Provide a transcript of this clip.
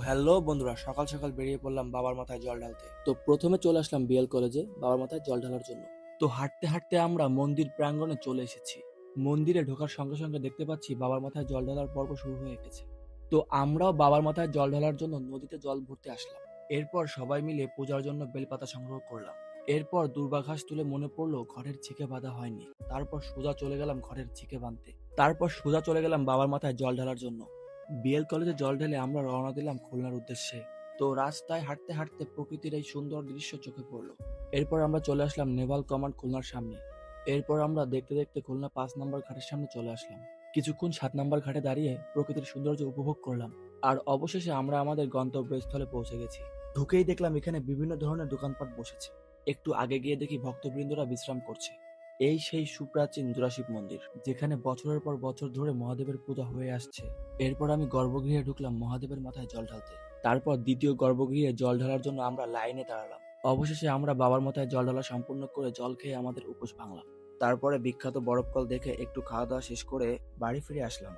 Hello বন্ধুরা, সকাল সকাল বেরিয়ে পড়লাম বাবার মাথায় জল ঢালতে। তো প্রথমে চলে আসলাম বিএল কলেজে বাবার মাথায় জল ঢালার জন্য। তো হাঁটতে হাঁটতে আমরা মন্দির প্রাঙ্গণে চলে এসেছি। মন্দিরে ঢোকার সঙ্গে সঙ্গে দেখতে পাচ্ছি বাবার মাথায় জল ঢালার পর্ব শুরু হয়ে গেছে। তো আমরাও বাবার মাথায় জল ঢালার জন্য নদীতে জল ভরতে আসলাম। এরপর সবাই মিলে পূজার জন্য বেলপাতা সংগ্রহ করলাম। এরপর দুর্বাঘাস তুলে মনে পড়লো ঘরের ছিকে বাঁধা হয়নি। তারপর সোজা চলে গেলাম ঘরের ছিকে বাঁধতে। তারপর সোজা চলে গেলাম বাবার মাথায় জল ঢালার জন্য। বিএল কলেজে জল ঢেলে আমরা রওনা দিলাম খুলনার উদ্দেশ্যে। তো রাস্তায় হাঁটতে হাঁটতে প্রকৃতির এই সুন্দর দৃশ্য চোখে পড়লো। এরপর আমরা চলে আসলাম নেভাল কমান্ড খুলনার সামনে। এরপর আমরা দেখতে দেখতে খুলনা 5 নম্বর ঘাটের সামনে চলে আসলাম। কিছুক্ষণ 7 নম্বর ঘাটে দাঁড়িয়ে প্রকৃতির সৌন্দর্য উপভোগ করলাম। আর অবশেষে আমরা আমাদের গন্তব্যস্থলে পৌঁছে গেছি। ঢুকেই দেখলাম এখানে বিভিন্ন ধরনের দোকানপাট বসেছে। একটু আগে গিয়ে দেখি ভক্তবৃন্দরা বিশ্রাম করছে। এই সেই সুপ্রাচীন জোড়াশিব মন্দির, যেখানে বছরের পর বছর ধরে মহাদেবের পূজা হয়ে আসছে। এরপর আমি গর্ভগৃহে ঢুকলাম মহাদেবের মাথায় জল ঢালতে। তারপর দ্বিতীয় গর্ভগৃহে জল ঢালার জন্য আমরা লাইনে দাঁড়ালাম। অবশেষে আমরা বাবার মাথায় জল ঢালা সম্পূর্ণ করে জল খেয়ে আমাদের উপোস ভাঙলাম। তারপরে বিখ্যাত বরফকল দেখে একটু খাওয়া দাওয়া শেষ করে বাড়ি ফিরে আসলাম।